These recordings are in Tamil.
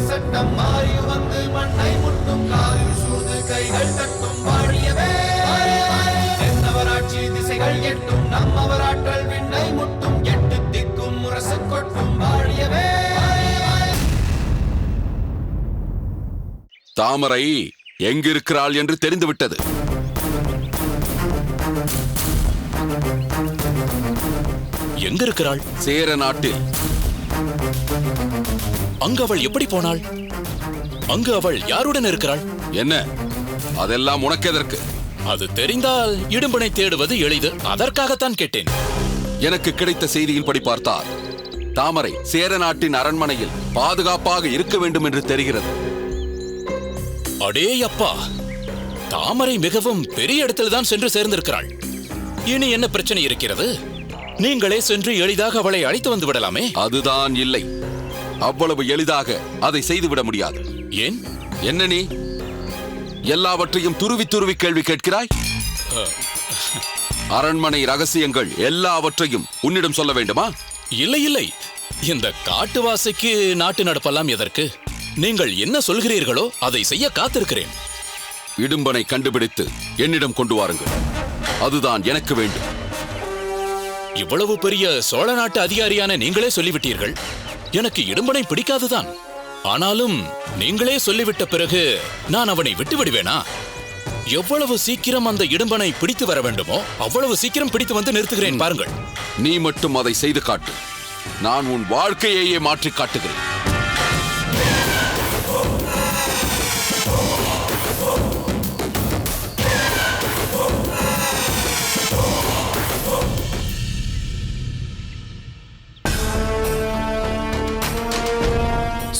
சட்டம் மாறி வந்து மண்ணை முட்டும் காலில் சூழ்ந்து கைகள் தட்டும் வாழியவே தென்னவராட்சி திசைகள் எட்டும் நம்மவராற்றல் விண்ணை முட்டும் எட்டு திக்கும் முரசு கொட்டும் வாழியவே. தாமரை எங்கிருக்கிறாள் என்று தெரிந்துவிட்டது. எங்க இருக்கிறாள்? சேர நாட்டில். அங்கு அவள் எப்படி போனாள்? அங்கு அவள் யாருடன் இருக்கிறாள்? என்ன அதெல்லாம் உனக்கு எதற்கு? அது தெரிந்தால் இடும்பனை தேடுவது எளிது. அதற்காகத்தான் கேட்டேன். எனக்கு கிடைத்த செய்தியில் படி பார்த்தால் தாமரை சேர நாட்டின் அரண்மனையில் பாதுகாப்பாக இருக்க வேண்டும் என்று தெரிகிறது. அடே அப்பா, தாமரை மிகவும் பெரிய இடத்தில் தான் சென்று சேர்ந்திருக்கிறாள். இனி என்ன பிரச்சனை இருக்கிறது? நீங்களே சென்று எளிதாக அவளை அழைத்து வந்து விடலாமே. அதுதான் இல்லை, அவ்வளவு எளிதாக அதை செய்துவிட முடியாது. ஏன்? என்ன நீ எல்லாவற்றையும் துருவி துருவி கேள்வி கேட்கிறாய்? அரண்மனை ரகசியங்கள் எல்லாவற்றையும் உன்னிடம் சொல்ல வேண்டுமா? இல்லை இல்லை, இந்த காட்டுவாசிக்கு நாட்டு நடப்பெல்லாம் எதற்கு? நீங்கள் என்ன சொல்கிறீர்களோ அதை செய்ய காத்திருக்கிறேன். இடும்பனை கண்டுபிடித்து என்னிடம் கொண்டு வாருங்கள், அதுதான் எனக்கு வேண்டும். இவ்வளவு பெரிய சோழ நாட்டு அதிகாரியான நீங்களே சொல்லிவிட்டீர்கள். எனக்கு இடும்பனை பிடிக்காதுதான். ஆனாலும் நீங்களே சொல்லிவிட்ட பிறகு நான் அவனை விட்டு விடுவேனா? எவ்வளவு சீக்கிரம் அந்த இடும்பனை பிடித்து வர வேண்டுமோ அவ்வளவு சீக்கிரம் பிடித்து வந்து நிறுத்துகிறேன் பாருங்கள். நீ மட்டும் அதை செய்து காட்டு, நான் உன் வாழ்க்கையையே மாற்றி காட்டுகிறேன்.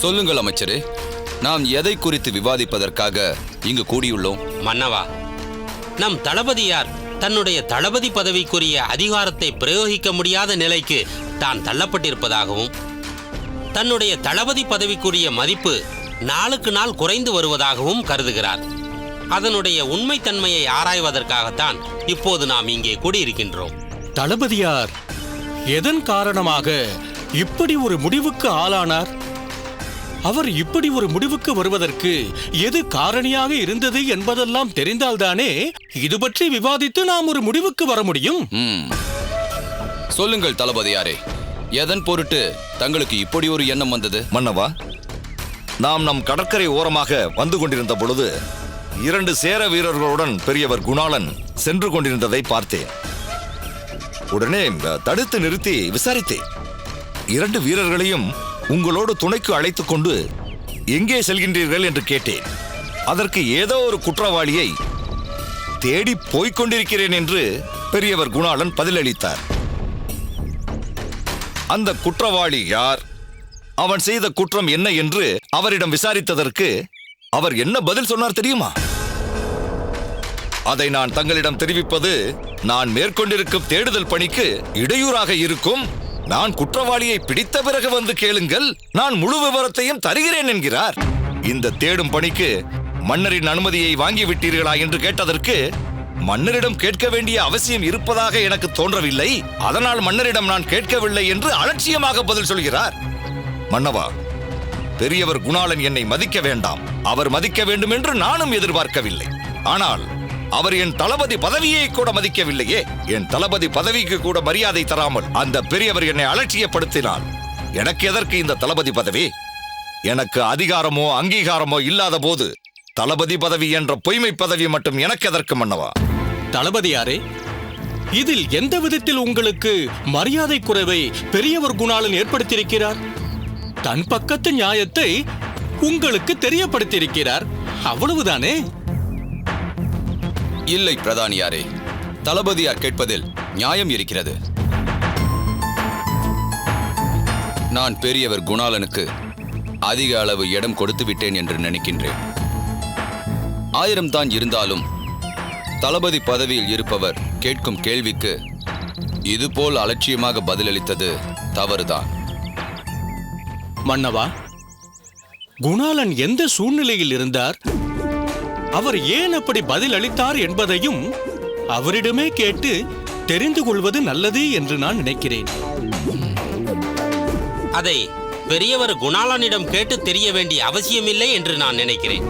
சொல்லுங்கள் அமைச்சரே, நாம் எதை குறித்து விவாதிப்பதற்காக இங்கு கூடியுள்ளோம்? மன்னவா, நம் தளபதியார் தன்னுடைய தளபதி பதவிக்குரிய அதிகாரத்தை பிரயோகிக்க முடியாத நிலைக்கு தான் தள்ளப்பட்டிருப்பதாகவும் தன்னுடைய தளபதி பதவிக்குரிய மதிப்பு நாளுக்கு நாள் குறைந்து வருவதாகவும் கருதுகிறார். அதனுடைய உண்மைத்தன்மையை ஆராய்வதற்காகத்தான் இப்போது நாம் இங்கே கூடியிருக்கின்றோம். தளபதியார் எதன் காரணமாக இப்படி ஒரு முடிவுக்கு ஆளானார்? அவர் இப்படி ஒரு முடிவுக்கு வருவதற்கு எது காரணியாக இருந்தது என்பதெல்லாம் தெரிந்தால்தானே இது பற்றி விவாதித்து நாம் ஒரு முடிவுக்கு வர முடியும். சொல்லுங்கள் தளபதியாரே, எதன் பொருட்டு தங்களுக்கு இப்படி ஒரு எண்ணம் வந்தது? மன்னவா, நாம் நம் கடற்கரை ஓரமாக வந்து கொண்டிருந்த பொழுது 2 சேர வீரர்களுடன் பெரியவர் குணாளன் சென்று கொண்டிருந்ததை பார்த்தேன். உடனே தடுத்து நிறுத்தி விசாரித்தேன். 2 வீரர்களையும் உங்களோடு துணைக்கு அழைத்துக் கொண்டு எங்கே செல்கின்றீர்கள் என்று கேட்டேன். அதற்கு ஏதோ ஒரு குற்றவாளியை தேடி போய்க் கொண்டிருக்கிறேன் என்று பெரியவர் குணாளன் பதிலளித்தார். அந்த குற்றவாளி யார், அவன் செய்த குற்றம் என்ன என்று அவரிடம் விசாரித்ததற்கு அவர் என்ன பதில் சொன்னார் தெரியுமா? அதை நான் தங்களிடம் தெரிவிப்பது நான் மேற்கொண்டிருக்கும் தேடுதல் பணிக்கு இடையூறாக இருக்கும். நான் குற்றவாளியை பிடித்த பிறகு வந்து கேளுங்கள், நான் முழு விவரத்தையும் தருகிறேன் என்கிறார். இந்த தேடும் பணிக்கு மன்னரின் அனுமதியை வாங்கிவிட்டீர்களா என்று கேட்டதற்கு மன்னரிடம் கேட்க வேண்டிய அவசியம் இருப்பதாக எனக்கு தோன்றவில்லை, அதனால் மன்னரிடம் நான் கேட்கவில்லை என்று அலட்சியமாக பதில் சொல்கிறார். மன்னவா, பெரியவர் குணாளன் என்னை மதிக்க வேண்டாம், அவர் மதிக்க வேண்டும் என்று நானும் எதிர்பார்க்கவில்லை. ஆனால் அவர் என் தளபதி பதவியை கூட மதிக்கவில்லையே. என் தளபதி பதவிக்கு கூட மரியாதை தராமல் அந்த பெரியவர் என்னை அலட்சியப்படுத்தினார். எனக்கு எதற்கு இந்த தளபதி பதவி? எனக்கு அதிகாரமோ அங்கீகாரமோ இல்லாத போது தளபதி பதவி என்ற பொய்மை பதவி மட்டும் எனக்கு எதற்கு மன்னவா? தளபதியாரே, இதில் எந்த விதத்தில் உங்களுக்கு மரியாதை குறைவை பெரியவர் குணாளன் ஏற்படுத்தியிருக்கிறார்? தன் பக்கத்து நியாயத்தை உங்களுக்கு தெரியப்படுத்தியிருக்கிறார், அவ்வளவுதானே? இல்லை பிரதானியாரே, தளபதியார் கேட்பதில் நியாயம் இருக்கிறது. நான் பெரியவர் குணாளனுக்கு அதிக அளவு இடம் கொடுத்து விட்டேன் என்று நினைக்கின்றேன். 1000 தான் இருந்தாலும் தளபதி பதவியில் இருப்பவர் கேட்கும் கேள்விக்கு இதுபோல் அலட்சியமாக பதிலளித்தது தவறுதான். மன்னவா, குணாளன் எந்த சூழ்நிலையில் இருந்தார், அவர் ஏன் அப்படி பதில் அளித்தார் என்பதையும் அவரிடமே கேட்டு தெரிந்து கொள்வது நல்லது என்று நான் நினைக்கிறேன். அதை பெரியவர் குணாளனிடம் கேட்டு தெரிய வேண்டிய அவசியமில்லை என்று நான் நினைக்கிறேன்.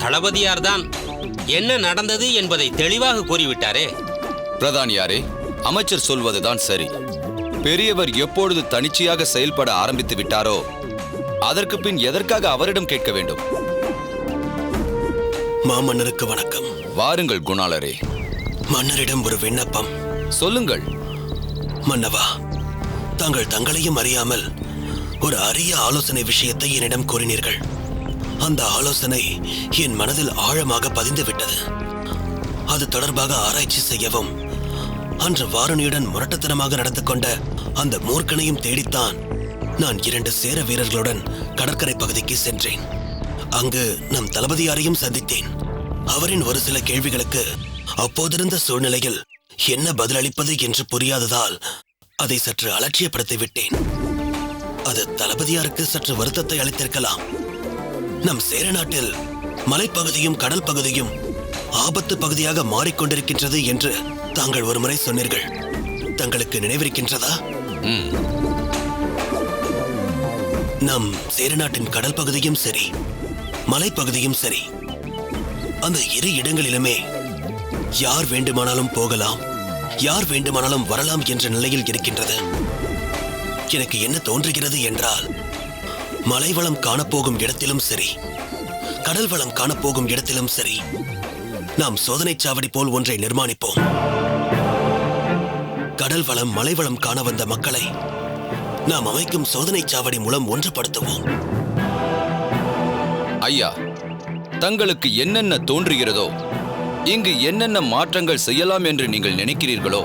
தளபதியார்தான் என்ன நடந்தது என்பதை தெளிவாக கூறிவிட்டாரே. பிரதானியாரே, அமைச்சர் சொல்வதுதான் சரி. பெரியவர் எப்பொழுது தனிச்சையாக செயல்பட ஆரம்பித்து விட்டாரோ அதற்கு பின் எதற்காக அவரிடம் கேட்க வேண்டும்? மாமன்னருக்கு வணக்கம். வாருங்கள் குணாளரே. மன்னரிடம் ஒரு விண்ணப்பம். சொல்லுங்கள். மன்னவா, தாங்கள் தங்களையும் அறியாமல் ஒரு அரிய ஆலோசனை விஷயத்தை என்னிடம் கூறினீர்கள். அந்த ஆலோசனை என் மனதில் ஆழமாக பதிந்து விட்டது. அது தொடர்பாக ஆராய்ச்சி செய்யவும் அன்று வாருணியுடன் முரட்டுத்தனமாக நடந்து கொண்ட அந்த மூர்க்கனையும் தேடித்தான் நான் 2 சேர வீரர்களுடன் கடற்கரை பகுதிக்கு சென்றேன். அங்கு நம் தளபதியாரையும் சந்தித்தேன். அவரின் ஒரு சில கேள்விகளுக்கு அப்போதிருந்த சூழ்நிலையில் என்ன பதிலளிப்பது என்று புரியாததால் அதை சற்று அலட்சியப்படுத்தி விட்டேன். அது தளபதியாருக்கு சற்று வருத்தத்தை அளித்திருக்கலாம். நம் சேர நாட்டில் மலைப்பகுதியும் கடல் பகுதியும் ஆபத்து பகுதியாக மாறிக்கொண்டிருக்கின்றது என்று தாங்கள் ஒருமுறை சொன்னீர்கள். தங்களுக்கு நினைவிருக்கின்றதா? நம் சேர நாட்டின் கடல் பகுதியும் சரி, மலைப்பகுதியும் சரி, அந்த 2 இடங்களிலுமே யார் வேண்டுமானாலும் போகலாம், யார் வேண்டுமானாலும் வரலாம் என்ற நிலையில் இருக்கின்றது. எனக்கு என்ன தோன்றுகிறது என்றால், மலை வளம் காணப்போகும் இடத்திலும் சரி, கடல் வளம் காணப்போகும் இடத்திலும் சரி, நாம் சோதனை சாவடி போல் ஒன்றை நிர்மாணிப்போம். கடல் வளம் மலை வளம் காண வந்த மக்களை நாம் அமைக்கும் சோதனை சாவடி மூலம் ஒன்றுபடுத்துவோம். ஐயா, தங்களுக்கு என்னென்ன தோன்றுகிறதோ, இங்கு என்னென்ன மாற்றங்கள் செய்யலாம் என்று நீங்கள் நினைக்கிறீர்களோ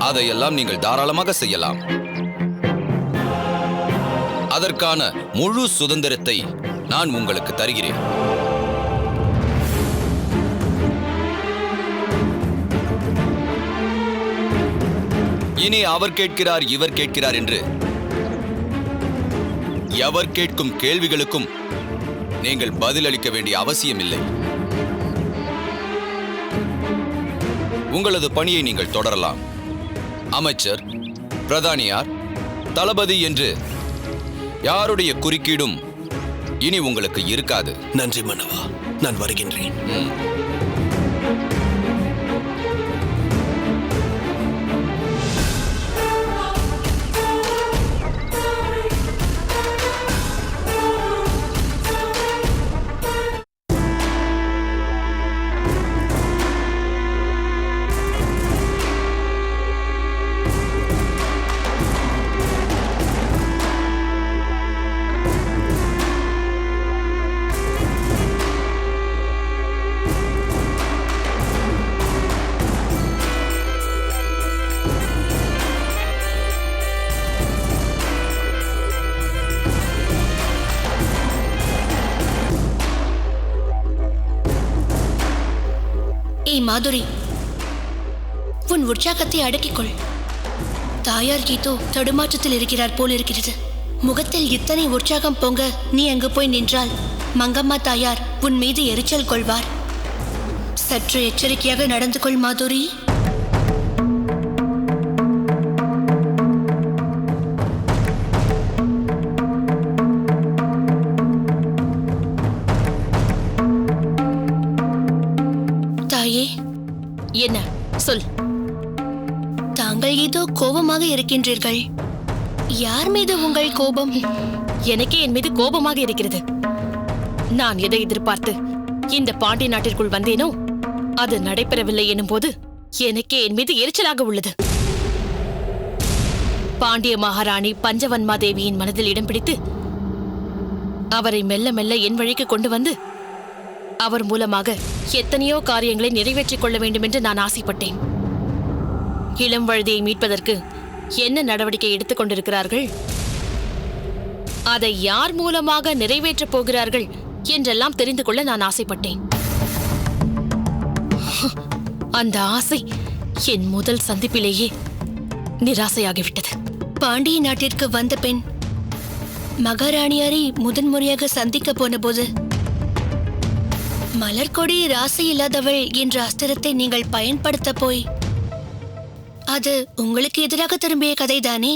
அதையெல்லாம் நீங்கள் தாராளமாக செய்யலாம். அதற்கான முழு சுதந்திரத்தை நான் உங்களுக்கு தருகிறேன். இனி அவர் கேட்கிறார், இவர் கேட்கிறார் என்று எவர் கேட்கும் கேள்விகளுக்கும் நீங்கள் பதிலளிக்க வேண்டிய அவசியம் இல்லை. உங்களது பணியை நீங்கள் தொடரலாம். அமைச்சர், பிரதானியார், தளபதி என்று யாருடைய குறுக்கீடும் இனி உங்களுக்கு இருக்காது. நன்றி மன்னவா, நான் வருகின்றேன். மாதுரி, உன் உற்சாகத்தை அடக்கிக்கொள். தாயார் கீதோ தடுமாற்றத்தில் இருக்கிறார் போல் இருக்கிறது. முகத்தில் இத்தனை உற்சாகம் பொங்க நீ அங்கு போய் நின்றால் மங்கம்மா தாயார் உன் மீது எரிச்சல் கொள்வார். சற்று எச்சரிக்கையாக நடந்து கொள் மாதுரி. என்ன சொல். தாங்கள் ஏதோ கோபமாக இருக்கின்றீர்கள். யார் மீது உங்கள் கோபம்? எனக்கே என் மீது கோபமாக இருக்கிறது. நான் எதை எதிர்பார்த்து இந்த பாண்டிய நாட்டிற்குள் வந்தேனோ அது நடைபெறவில்லை எனும் போது எனக்கே என் மீது எரிச்சலாக உள்ளது. பாண்டிய மகாராணி பஞ்சவன்மா தேவியின் மனதில் இடம் பிடித்து அவரை மெல்ல மெல்ல என் வழிக்கு கொண்டு வந்து அவர் மூலமாக எத்தனையோ காரியங்களை நிறைவேற்றிக் கொள்ள வேண்டும் என்று நான் ஆசைப்பட்டேன். இளம் வழுதியை மீட்பதற்கு என்ன நடவடிக்கை எடுத்துக் கொண்டிருக்கிறார்கள், அதை யார் மூலமாக நிறைவேற்றப் போகிறார்கள் என்றெல்லாம் தெரிந்து கொள்ள நான் ஆசைப்பட்டேன். அந்த ஆசை என் முதல் சந்திப்பிலேயே நிராசையாகிவிட்டது. பாண்டிய நாட்டிற்கு வந்த பெண் மகாராணியாரை முதன்முறையாக சந்திக்க போன போது மலர்கொடி ராசி இல்லாதவள் என்ற அஸ்திரத்தை நீங்கள் பயன்படுத்த போய் அது உங்களுக்கு எதிராக திரும்பிய கதைதானே?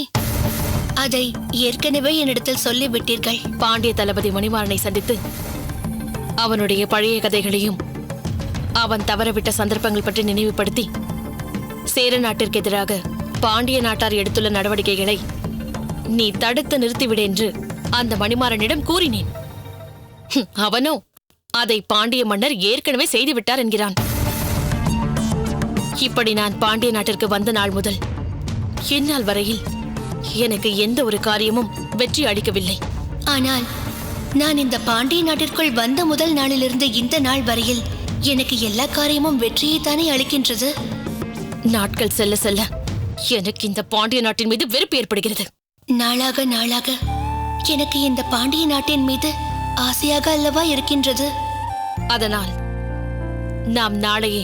அதை ஏற்கனவே என்னிடத்தில் சொல்லிவிட்டீர்கள். பாண்டிய தளபதி மணிமாறனை சந்தித்து அவனுடைய பழைய கதைகளையும் அவன் தவறவிட்ட சந்தர்ப்பங்கள் பற்றி நினைவுபடுத்தி சேர நாட்டிற்கு எதிராக பாண்டிய நாட்டார் எடுத்துள்ள நடவடிக்கைகளை நீ தடுத்து நிறுத்திவிடு என்று அந்த மணிமாறனிடம் கூறினேன். அவனோ அதை பாண்டிய மன்னர் ஏற்கனவே செய்துவிட்டார் என்கிறான். இப்படி நான் பாண்டிய நாட்டிற்கு வந்த நாள் முதல் இந்நாள் வரையில் எனக்கு எந்த ஒரு காரியமும் வெற்றி அளிக்கவில்லை. ஆனால் நான் இந்த பாண்டிய நாட்டிற்குள் வந்த முதல் நாளிலிருந்து இந்த நாள் வரையில் எனக்கு எல்லா காரியமும் வெற்றியைத்தானே அளிக்கின்றது. நாட்கள் செல்ல செல்ல எனக்கு இந்த பாண்டிய நாட்டின் மீது வெறுப்பு ஏற்படுகிறது. நாளாக நாளாக எனக்கு இந்த பாண்டிய நாட்டின் மீது ஆசையாக அல்லவா இருக்கின்றது. அதனால் நாம் நாளையே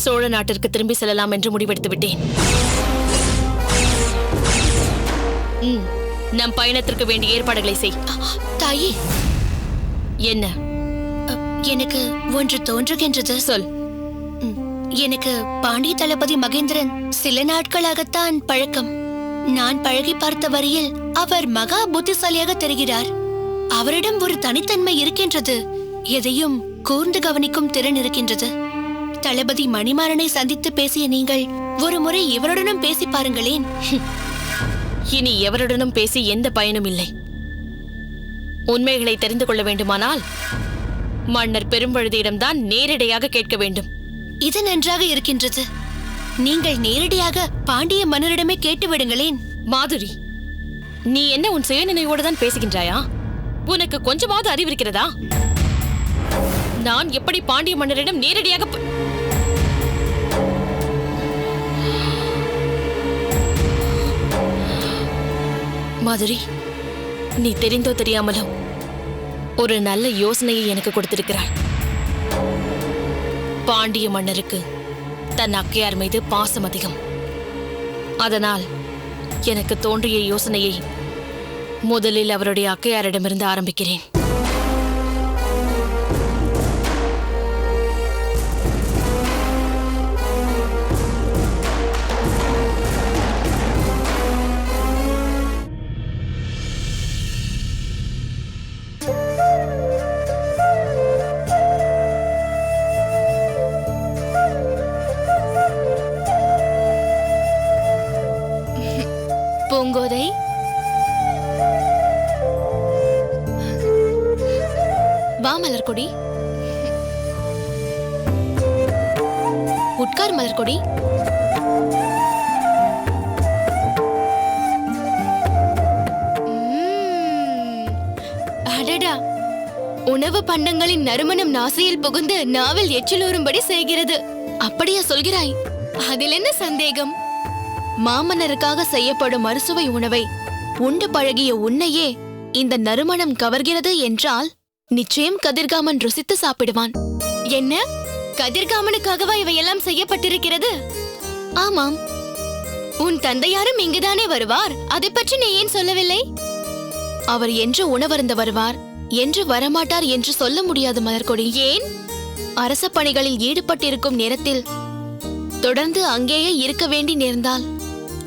சோழ நாட்டிற்கு திரும்பி செல்லலாம் என்று முடிவெடுத்து விட்டேன். நம் பயணத்திற்கு வேண்டிய ஏற்பாடுகளை செய். தாயே, என்ன? எனக்கு ஒன்று தோன்றுகின்றது. சொல். எனக்கு பாண்டிய தளபதி மகேந்திரன் சில நாட்களாகத்தான் பழக்கம். நான் பழகி பார்த்த வரையில் அவர் மகா புத்திசாலியாக தெரிகிறார். அவரிடம் ஒரு தனித்தன்மை இருக்கின்றது. எதையும் கூர்ந்து கவனிக்கும் திறன் இருக்கின்றது. தளபதி மணிமாறனை சந்தித்து பேசிய நீங்கள் ஒரு முறை இவருடனும் பேசி பாருங்களேன். இனி எவருடனும் பேசி எந்த பயனும் இல்லை. உண்மைகளை தெரிந்து கொள்ள வேண்டுமானால் மன்னர் பெரும்பழுதியிடம்தான் நேரடியாக கேட்க வேண்டும். இது நன்றாக இருக்கின்றது. நீங்கள் நேரடியாக பாண்டிய மன்னரிடமே கேட்டு விடுங்களேன். மாதுரி, நீ என்ன உன் சுயநினைவோடு தான் பேசுகின்றாயா? உனக்கு கொஞ்சமாவது அறிவிருக்கிறதா? நான் எப்படி பாண்டிய மன்னரிடம் நேரடியாக மாதுரி, நீ தெரிந்தோ தெரியாமலோ ஒரு நல்ல யோசனையை எனக்கு கொடுத்திருக்கிறாய். பாண்டிய மன்னருக்கு தன் அக்கையார் மீது பாசம் அதிகம். அதனால் எனக்கு தோன்றிய யோசனையை முதலில் அவருடைய அக்கையாரிடமிருந்து ஆரம்பிக்கிறேன். பூங்கோதை, வா மலர்கொடி. உட்கார் மலர்கொடி. அடடா, உணவு பண்டங்களின் நறுமணம் நாசியில் புகுந்து நாவில் எச்சிலூறும்படி செய்கிறது. அப்படியா சொல்கிறாய்? அதில் என்ன சந்தேகம்? மாமன்னருக்காக செய்யப்படும் அறுசுவை உணவை உண்டு பழகிய உன்னையே இந்த நறுமணம் கவர்கிறது என்றால் நிச்சயம் கதிர்காமன் ருசித்து சாப்பிடுவான். என்ன, கதிர்காமனுக்காகவா இவையெல்லாம் செய்யப்பட்டிருக்கிறது? ஆமாம், உன் தந்தையாரும் இங்குதானே வருவார். அதை பற்றி நீ ஏன் சொல்லவில்லை? அவர் என்று உணவருந்த வருவார், என்று வரமாட்டார் என்று சொல்ல முடியாது மலர்கொடி. ஏன்? அரச பணிகளில் ஈடுபட்டிருக்கும் நேரத்தில் தொடர்ந்து அங்கேயே இருக்க வேண்டி நேர்ந்தால்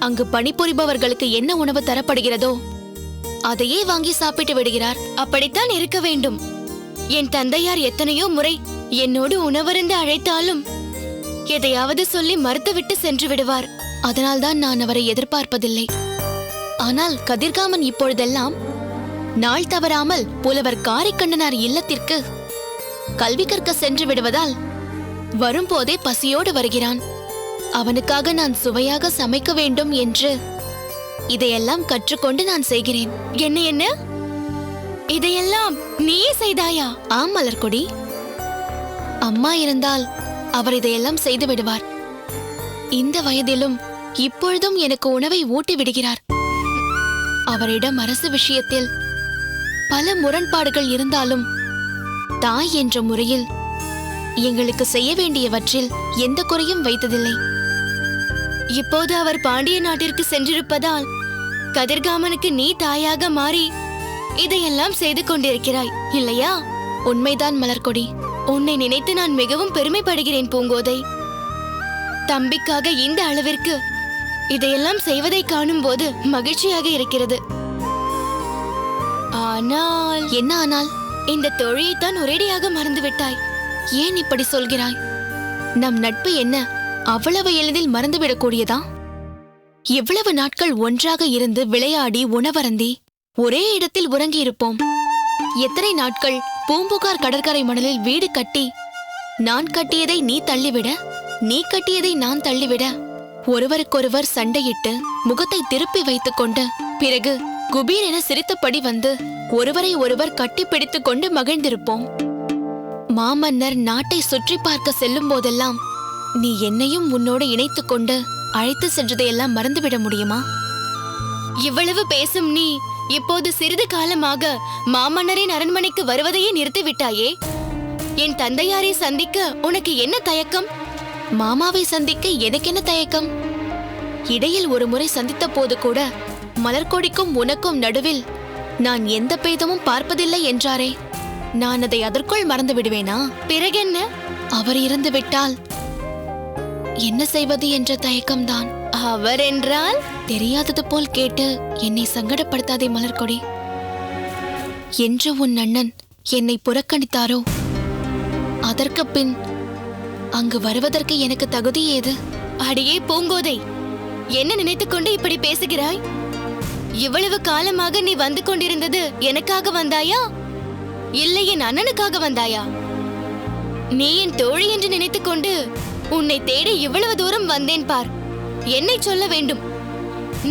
அங்கு பணிபுரிபவர்களுக்கு என்ன உணவு தரப்படுகிறதோ அதையே வாங்கி சாப்பிட்டு விடுகிறார். அப்படித்தான் இருக்க வேண்டும். என் தந்தையார் எத்தனையோ முறை என்னோடு உணவருந்து அழைத்தாலும் எதையாவது சொல்லி மறுத்துவிட்டு சென்று விடுவார். அதனால்தான் நான் அவரை எதிர்பார்ப்பதில்லை. ஆனால் கதிர்காமன் இப்பொழுதெல்லாம் நாள் தவறாமல் புலவர் காரிக்கண்ணனார் இல்லத்திற்கு கல்வி கற்க சென்று விடுவதால் வரும்போதே பசியோடு வருகிறான். அவனுக்காக நான் சுவையாக சமைக்க வேண்டும் என்று இதையெல்லாம் கற்றுக்கொண்டு நான் செய்கிறேன். என்ன என்ன, இதையெல்லாம் நீயே செய்தாயா? ஆம் மலர்கொடி, அம்மா இருந்தால் அவர் இதையெல்லாம் செய்து விடுவார். இந்த வயதிலும் இப்பொழுதும் எனக்கு உணவை ஊட்டி விடுகிறார். அவரிடம் அரசு விஷயத்தில் பல முரண்பாடுகள் இருந்தாலும் தாய் என்ற முறையில் எங்களுக்கு செய்ய வேண்டியவற்றில் எந்த குறையும் வைத்ததில்லை. இப்போது அவர் பாண்டிய நாட்டிற்கு சென்றிருப்பதால் கதிர்காமனுக்கு நீ தாயாக மாறி இதையெல்லாம் செய்து கொண்டிருக்கிறாய் இல்லையா? உண்மைதான் மலர்கொடி. உன்னை நினைத்து நான் மிகவும் பெருமைப்படுகிறேன் பூங்கோதை. தம்பிக்காக இந்த அளவிற்கு இதையெல்லாம் செய்வதை காணும் போது மகிழ்ச்சியாக இருக்கிறது. ஆனால் என்ன ஆனால்? இந்த தோழியைத்தான் ஒரேடியாக மறந்து விட்டாய். ஏன் இப்படி சொல்கிறாய்? நம் நட்பு என்ன அவ்வளவு எளிதில் மறந்துவிடக்கூடியதா? எவ்வளவு நாட்கள் ஒன்றாக இருந்து விளையாடி உணவருந்தி ஒரே இடத்தில் உறங்கியிருப்போம். எத்தனை நாட்கள் பூம்புகார் கடற்கரை மணலில் வீடு கட்டி நான் கட்டியதை நீ தள்ளிவிட, நீ கட்டியதை நான் தள்ளிவிட, ஒருவருக்கொருவர் சண்டையிட்டு முகத்தை திருப்பி வைத்துக் கொண்டு பிறகு குபீர் என சிரித்தபடி வந்து ஒருவரை ஒருவர் கட்டி பிடித்துக் கொண்டு மகிழ்ந்திருப்போம். மாமன்னர் நாட்டை சுற்றி பார்க்க செல்லும் போதெல்லாம் நீ என்னையும் உன்னோடு இணைத்துக் கொண்டு அழைத்து சென்றதையெல்லாம் மறந்துவிட முடியுமா? இவ்வளவு பேசும் நீ இப்போது சிறிது காலமாக மாமன்னரின் அரண்மனைக்கு வருவதையே நிறுத்திவிட்டாயே. என் தந்தையாரை சந்திக்க உனக்கு என்ன தயக்கம்? மாமாவை சந்திக்க எனக்கென்ன தயக்கம்? இடையில் ஒரு முறை சந்தித்த போது கூட மலர்கொடிக்கும் உனக்கும் நடுவில் நான் எந்த பேதமும் பார்ப்பதில்லை என்றாரே, நான் அதை அதற்குள் மறந்து விடுவேனா? பிறகென்ன? அவர் இருந்து விட்டால் என்ன செய்வது என்ற தயக்கம்தான். அவர் என்றால் தெரியாதது போல் கேட்டு என்னை சங்கடப்படுத்தாதே மலர்கொடி. என்று உன் அண்ணன் என்னை புறக்கணித்தாரோ அதற்கு பின் அங்கு வருவதற்கு எனக்கு தகுதி ஏது? அடியே பூங்கோதை, என்ன நினைத்துக்கொண்டு இப்படி பேசுகிறாய்? இவ்வளவு காலமாக நீ வந்து கொண்டிருந்தது எனக்காக வந்தாயா, இல்லை என் அண்ணனுக்காக வந்தாயா? நீ என் தோழி என்று நினைத்துக்கொண்டு உன்னை தேடி இவ்வளவு தூரம் வந்தேன் பார். என்னை சொல்ல வேண்டும்.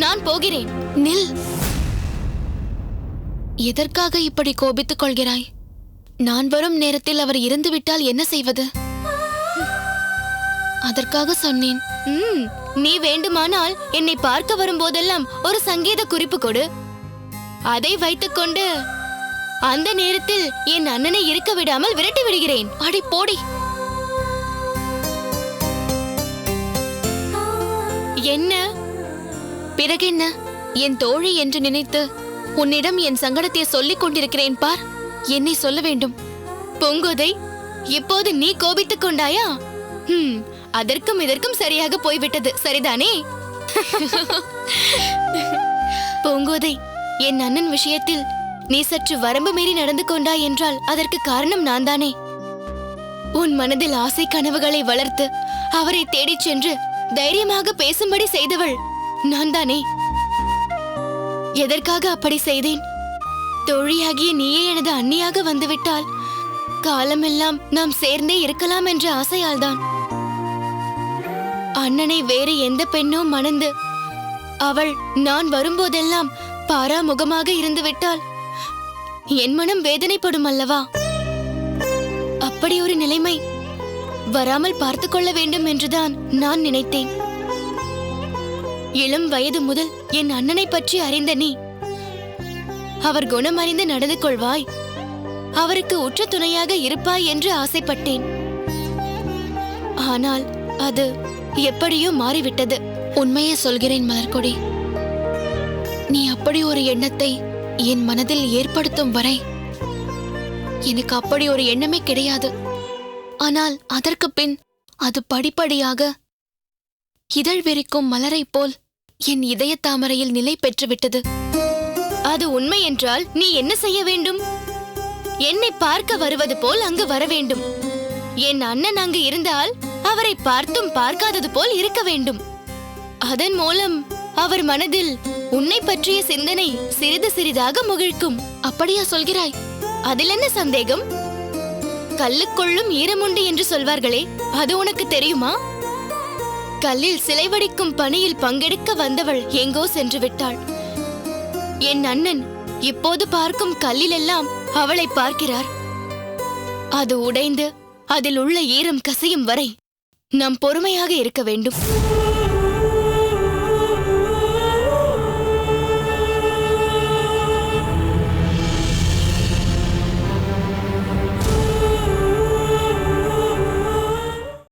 நான் போகிறேன். நில். எதற்காக இப்படி கோபித்துக் கொள்கிறாய்? நான் வரும் நேரத்தில் அவர் இறந்துவிட்டால் என்ன செய்வது? அதற்காக சொன்னேன். நீ வேண்டுமானால் என்னை பார்க்க வரும்போதெல்லாம் ஒரு சங்கீத குறிப்பு கொடு. அதை வைத்துக்கொண்டு அந்த நேரத்தில் என் அண்ணனை இருக்க விடாமல் விரட்டி விடுகிறேன். அடி போடி. என்ன பிறகென்ன? என் தோழி என்று நினைத்து உன்னிடம் என் சங்கடத்தை சொல்லிக் கொண்டிருக்கிறேன் பார். என்னை சொல்ல வேண்டும். பொங்கோதை, இப்போது நீ கோபித்துக் கொண்டாயா? அதற்கும் இதற்கும் சரியாக போய்விட்டது, சரிதானே? பொங்கோதை, என் அண்ணன் விஷயத்தில் நீ சற்று வரம்பு மீறி நடந்து கொண்டாய் என்றால் அதற்கு காரணம் நான் தானே. உன் மனதில் ஆசை கனவுகளை வளர்த்து அவரை தேடிச் சென்று தைரியமாக பேசும்படி செய்தவள் நான் தானே. எதற்காக அப்படி செய்தேன்? தோழியாகிய நீயே எனது அண்ணியாக வந்துவிட்டால் காலமெல்லாம் நாம் சேர்ந்தே இருக்கலாம் என்ற ஆசையால்தான். அண்ணனை வேறு எந்த பெண்ணோ மணந்து அவள் நான் வரும்போதெல்லாம் பாராமுகமாக இருந்துவிட்டால் என் மனம் வேதனைப்படும் அல்லவா? அப்படி ஒரு நிலைமை வராமல் பார்த்து கொள்ள வேண்டும் என்றுதான் நான் நினைத்தேன். இளம் வயது முதல் என் அண்ணனை பற்றி அறிந்த நீ அவர் குணமறிந்து நடந்து கொள்வாய், அவருக்கு உற்ற துணையாக இருப்பாய் என்று ஆசைப்பட்டேன். ஆனால் அது எப்படியோ மாறிவிட்டது. உண்மையை சொல்கிறேன் மலர்கொடி, நீ அப்படி ஒரு எண்ணத்தை என் மனதில் ஏற்படுத்தும் வரை எனக்கு அப்படி ஒரு எண்ணமே கிடையாது. ஆனால் அதற்கு பின் அது படிப்படியாக இதழ் விரிக்கும் மலரை போல் என் இதய தாமரையில் நிலை பெற்றுவிட்டது. அது உண்மை என்றால் நீ என்ன செய்ய வேண்டும்? என்னை பார்க்க வருவது போல் அங்கு வர வேண்டும். என் அண்ணன் அங்கு இருந்தால் அவரை பார்த்தும் பார்க்காதது போல் இருக்க வேண்டும். அதன் மூலம் அவர் மனதில் உன்னை பற்றிய சிந்தனை சிறிது சிறிதாக முகிழ்க்கும். அப்படியா சொல்கிறாய்? அதில் என்ன சந்தேகம்? கல்லுக்குள்ளும் ஈரமுண்டு என்று சொல்வார்களே, அது உனக்கு தெரியுமா? கல்லில் சிலை வடிக்கும் பணியில் பங்கெடுக்க வந்தவள் எங்கோ சென்று விட்டாள். என் அண்ணன் இப்போது பார்க்கும் கல்லிலெல்லாம் அவளை பார்க்கிறார். அது உடைந்து அதில் உள்ள ஈரம் கசியும் வரை நாம் பொறுமையாக இருக்க வேண்டும்.